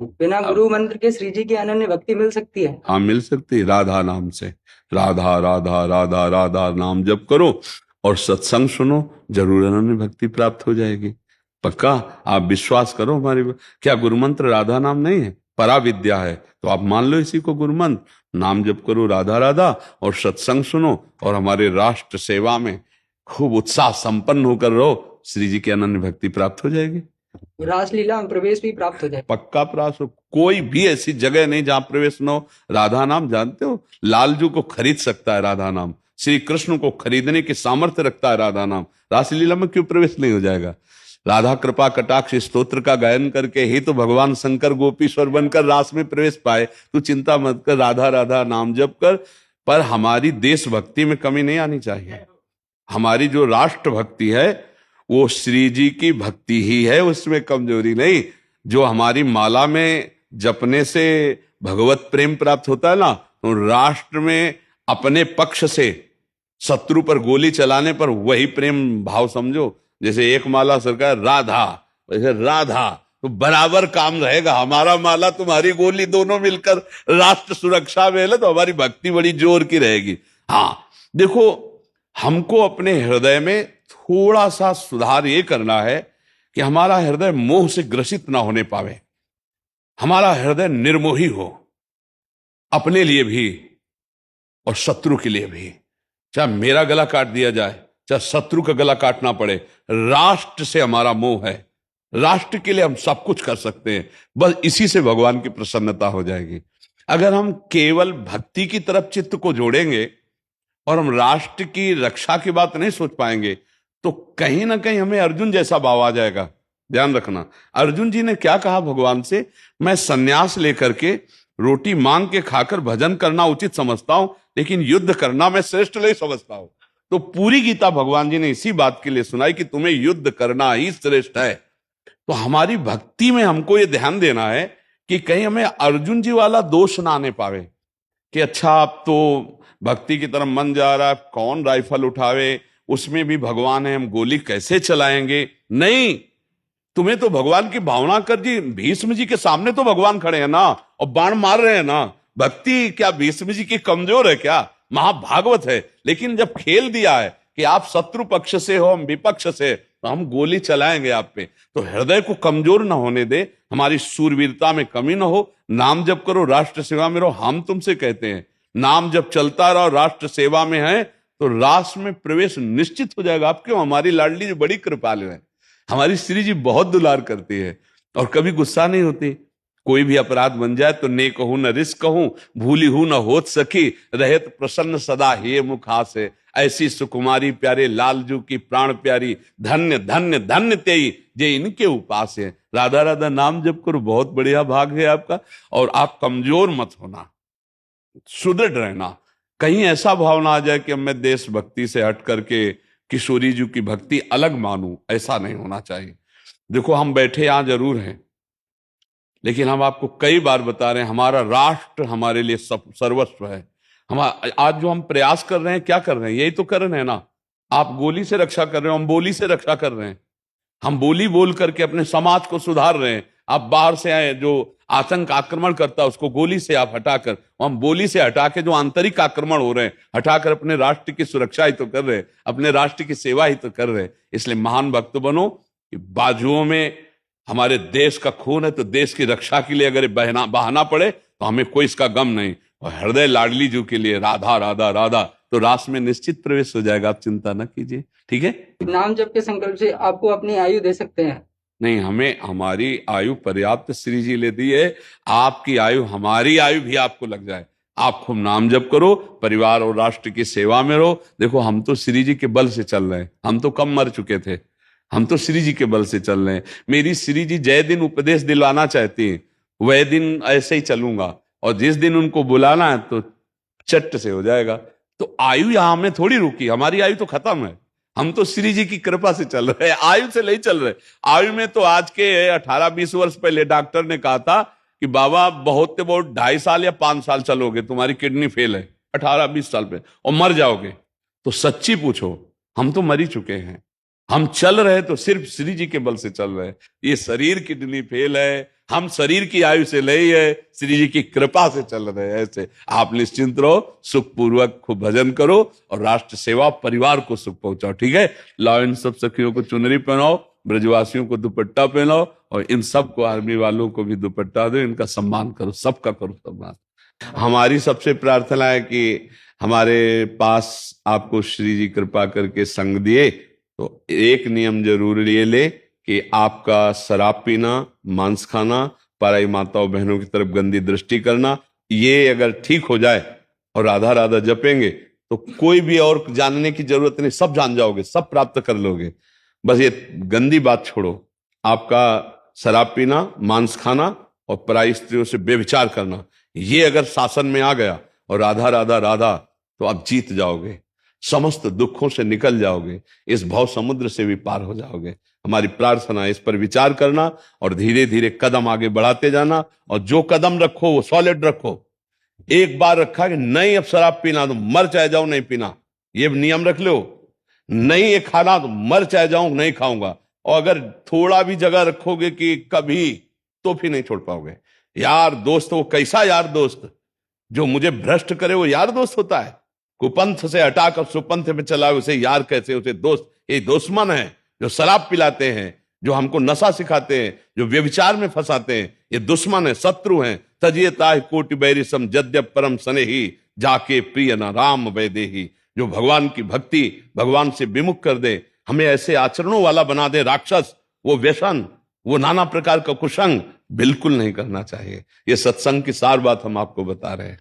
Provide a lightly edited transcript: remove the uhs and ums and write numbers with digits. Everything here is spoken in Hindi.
बिना गुरु मंत्र के श्री जी की अनन्य भक्ति मिल सकती है? हाँ, मिल सकती है। राधा नाम से, राधा राधा राधा राधा नाम जप करो और सत्संग सुनो, जरूर अनन्य भक्ति प्राप्त हो जाएगी। पक्का, आप विश्वास करो हमारी। क्या गुरु मंत्र राधा नाम नहीं है? परा विद्या है, तो आप मान लो इसी को गुरु मंत्र। नाम जप करो राधा राधा और सत्संग सुनो और हमारे राष्ट्र सेवा में खूब उत्साह संपन्न होकर रहो, श्री जी की अनन्य भक्ति प्राप्त हो जाएगी। रासलीला में प्रवेश भी प्राप्त हो जाए? पक्का प्रयास हो। कोई भी ऐसी जगह नहीं जहां प्रवेश न हो। राधा नाम जानते हो, लालजू को खरीद सकता है राधा नाम, श्री कृष्ण को खरीदने की सामर्थ्य रखता है राधा नाम। रासलीला में क्यों प्रवेश नहीं हो जाएगा? राधा कृपा कटाक्ष स्तोत्र का गायन करके ही तो भगवान शंकर गोपीश्वर बनकर रास में प्रवेश पाए। तू चिंता मत कर, राधा राधा नाम जप कर। पर हमारी देशभक्ति में कमी नहीं आनी चाहिए। हमारी जो राष्ट्र भक्ति है वो श्री जी की भक्ति ही है, उसमें कमजोरी नहीं। जो हमारी माला में जपने से भगवत प्रेम प्राप्त होता है ना, तो राष्ट्र में अपने पक्ष से शत्रु पर गोली चलाने पर वही प्रेम भाव समझो। जैसे एक माला सरकार राधा, वैसे राधा तो बराबर काम रहेगा। हमारा माला तुम्हारी गोली दोनों मिलकर राष्ट्र सुरक्षा में है, तो हमारी भक्ति बड़ी जोर की रहेगी। हाँ देखो, हमको अपने हृदय में थोड़ा सा सुधार ये करना है कि हमारा हृदय मोह से ग्रसित ना होने पावे। हमारा हृदय निर्मोही हो, अपने लिए भी और शत्रु के लिए भी। चाहे मेरा गला काट दिया जाए, चाहे शत्रु का गला काटना पड़े, राष्ट्र से हमारा मोह है। राष्ट्र के लिए हम सब कुछ कर सकते हैं, बस इसी से भगवान की प्रसन्नता हो जाएगी। अगर हम केवल भक्ति की तरफ चित्त को जोड़ेंगे और हम राष्ट्र की रक्षा की बात नहीं सोच पाएंगे, तो कहीं ना कहीं हमें अर्जुन जैसा भाव आ जाएगा। ध्यान रखना, अर्जुन जी ने क्या कहा भगवान से? मैं सन्यास लेकर के रोटी मांग के खाकर भजन करना उचित समझता हूं, लेकिन युद्ध करना मैं श्रेष्ठ नहीं समझता हूं। तो पूरी गीता भगवान जी ने इसी बात के लिए सुनाई कि तुम्हें युद्ध करना ही श्रेष्ठ है। तो हमारी भक्ति में हमको ये ध्यान देना है कि कहीं हमें अर्जुन जी वाला दोष ना आने पावे कि अच्छा अब तो भक्ति की तरफ मन जा रहा है, कौन राइफल उठावे, उसमें भी भगवान है, हम गोली कैसे चलाएंगे। नहीं, तुम्हें तो भगवान की भावना कर जी। भीष्म जी के सामने तो भगवान खड़े हैं ना और बाण मार रहे हैं ना। भक्ति क्या भीष्म जी की कमजोर है क्या? महाभागवत है। लेकिन जब खेल दिया है कि आप शत्रु पक्ष से हो, हम विपक्ष से, तो हम गोली चलाएंगे आप पे, तो हृदय को कमजोर ना होने दे, हमारी सूरवीरता में कमी ना हो। नाम जप करो, राष्ट्र सेवा में रहो। हम तुमसे कहते हैं नाम जब चलता रहो, राष्ट्र सेवा में है, तो राष्ट्र में प्रवेश निश्चित हो जाएगा। आप क्यों? हमारी लाडली जी बड़ी कृपालु है, हमारी श्री जी बहुत दुलार करती है और कभी गुस्सा नहीं होती। कोई भी अपराध बन जाए तो ने कहूं न रिस कहूं, भूली हूं न होत सकी, रहत प्रसन्न सदा हे मुखा से। ऐसी सुकुमारी प्यारे लालजू की प्राण प्यारी, धन्य धन्य धन्य तेई जे इनके उपास है। राधा राधा नाम जप करो, बहुत बढ़िया भाग है आपका। और आप कमजोर मत होना, सुदृढ़ रहना। कहीं ऐसा भाव ना आ जाए कि मैं देशभक्ति से हट करके किशोरी जी की भक्ति अलग मानूं, ऐसा नहीं होना चाहिए। देखो, हम बैठे यहां जरूर हैं, लेकिन हम आपको कई बार बता रहे हैं हमारा राष्ट्र हमारे लिए सर्वस्व है। हम आज जो हम प्रयास कर रहे हैं, क्या कर रहे हैं? यही तो कर रहे हैं ना। आप गोली से रक्षा कर रहे हो, हम बोली से रक्षा कर रहे हैं। हम बोली बोल करके अपने समाज को सुधार रहे हैं। आप बाहर से आए जो आतंक आक्रमण करता है उसको गोली से आप हटाकर, हम बोली से हटा के जो आंतरिक आक्रमण हो रहे हैं हटाकर अपने राष्ट्र की सुरक्षा ही तो कर रहे हैं, अपने राष्ट्र की सेवा ही तो कर रहे हैं। इसलिए महान भक्त बनो कि बाजुओं में हमारे देश का खून है, तो देश की रक्षा के लिए अगर बहाना पड़े तो हमें कोई इसका गम नहीं। और हृदय लाडली जी के लिए राधा राधा राधा, तो रास में निश्चित प्रवेश हो जाएगा। आप चिंता न कीजिए, ठीक है? नाम जप के संकल्प से आपको अपनी आयु दे सकते हैं? नहीं, हमें हमारी आयु पर्याप्त श्री जी ले दी है। आपकी आयु, हमारी आयु भी आपको लग जाए। आप खूब नाम जप करो, परिवार और राष्ट्र की सेवा में रहो। देखो, हम तो श्री जी के बल से चल रहे हैं, हम तो कम मर चुके थे, हम तो श्री जी के बल से चल रहे हैं। मेरी श्री जी जय दिन उपदेश दिलवाना चाहती हैं, वह दिन ऐसे ही चलूंगा, और जिस दिन उनको बुलाना है तो चट्ट से हो जाएगा। तो आयु यहां में थोड़ी रुकी, हमारी आयु तो खत्म है। हम तो श्री जी की कृपा से चल रहे हैं, आयु से नहीं चल रहे। आयु में तो आज के 18-20 वर्ष पहले डॉक्टर ने कहा था कि बाबा बहुत से बहुत 2.5 साल या 5 साल चलोगे, तुम्हारी किडनी फेल है 18-20 साल पे और मर जाओगे। तो सच्ची पूछो, हम तो मर ही चुके हैं। हम चल रहे तो सिर्फ श्री जी के बल से चल रहे हैं। ये शरीर किडनी फेल है, हम शरीर की आयु से नहीं है, श्री जी की कृपा से चल रहे हैं। ऐसे आप निश्चिंत रहो, सुखपूर्वक खूब भजन करो और राष्ट्र सेवा, परिवार को सुख पहुंचाओ। ठीक है, लाओ इन सब सखियों को चुनरी पहनाओ, ब्रजवासियों को दुपट्टा पहनाओ और इन सबको, आर्मी वालों को भी दुपट्टा दो, इनका सम्मान करो, सबका करो सम्मान। हमारी सबसे प्रार्थना है कि हमारे पास आपको श्री जी कृपा करके संग दिए तो एक नियम जरूर ये ले कि आपका शराब पीना, मांस खाना, पराई माताओं बहनों की तरफ गंदी दृष्टि करना, ये अगर ठीक हो जाए और राधा राधा जपेंगे तो कोई भी और जानने की जरूरत नहीं, सब जान जाओगे, सब प्राप्त कर लोगे। बस ये गंदी बात छोड़ो, आपका शराब पीना, मांस खाना और पराई स्त्रियों से बेविचार करना, ये अगर शासन में आ गया और राधा राधा राधा, तो आप जीत जाओगे, समस्त दुखों से निकल जाओगे, इस भव समुद्र से भी पार हो जाओगे। हमारी प्रार्थना है इस पर विचार करना और धीरे धीरे कदम आगे बढ़ाते जाना, और जो कदम रखो वो सॉलिड रखो। एक बार रखा कि नहीं अब शराब पीना तो मर चाहे जाऊं नहीं पीना, ये नियम रख लो। नहीं ये खाना तो मर चाहे जाऊं नहीं खाऊंगा, और अगर थोड़ा भी जगह रखोगे कि कभी, तो फिर नहीं छोड़ पाओगे। यार दोस्त, वो कैसा यार दोस्त जो मुझे भ्रष्ट करे, वो यार दोस्त होता है? कुपंथ से हटाकर सुपंथ में चलाए उसे यार कैसे, उसे दोस्त? ये दुश्मन है जो शराब पिलाते हैं, जो हमको नशा सिखाते हैं, जो व्यभिचार में फंसाते हैं, ये दुश्मन है, शत्रु हैं। तजिए ताहि कोटि बैरि सम जद्यप परम स्नेही, जाके प्रिय न राम वैदेही। जो भगवान की भक्ति, भगवान से विमुख कर दे, हमें ऐसे आचरणों वाला बना दे, राक्षस, वो व्यसन, वो नाना प्रकार का कुसंग बिल्कुल नहीं करना चाहिए। ये सत्संग की सार बात हम आपको बता रहे हैं।